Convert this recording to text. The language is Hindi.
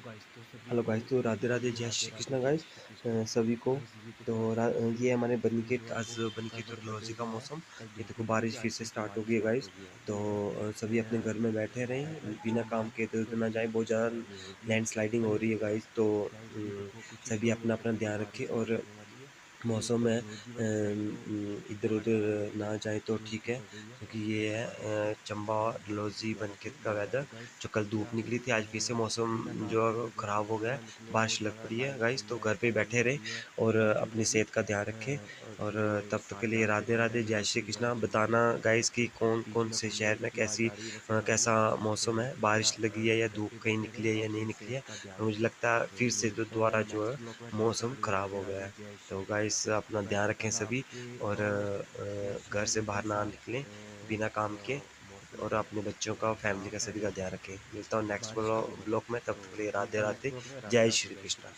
हेलो गाइस, तो राधे राधे, जय श्री कृष्णा गाइस सभी को। तो ये हमारे बनीखेत, आज बनीखेत और डलहौजी का मौसम, ये देखो बारिश फिर से स्टार्ट हो गई है गाइस। तो सभी अपने घर में बैठे रहें, बिना काम के इधर उधर ना जाएं। बहुत ज़्यादा लैंडस्लाइडिंग हो रही है गाइस, तो सभी अपना अपना ध्यान रखें। और मौसम है इधर-उधर ना जाए तो ठीक है, क्योंकि ये है चंबा, डलहौजी, बनखेत का वेदर। जो कल धूप निकली थी, आज फिर से मौसम जो ख़राब हो गया है, बारिश लग पड़ी है गाइस। तो घर पे ही बैठे रहें और अपनी सेहत का ध्यान रखें। और तब तक के लिए राधे राधे, जय श्री कृष्णा। बताना गाइस कि कौन-कौन से शहर में कैसा मौसम है, बारिश लगी है या धूप कहीं निकली है या नहीं निकली है। मुझे लगता है फिर से दोबारा जो है मौसम ख़राब हो गया है। तो गाइस अपना ध्यान रखें सभी, और घर से बाहर ना निकलें बिना काम के। और अपने बच्चों का, फैमिली का, सभी का ध्यान रखें। मिलता हूँ नेक्स्ट ब्लॉग में, तब तक के लिए राधे राधे, जय श्री कृष्णा।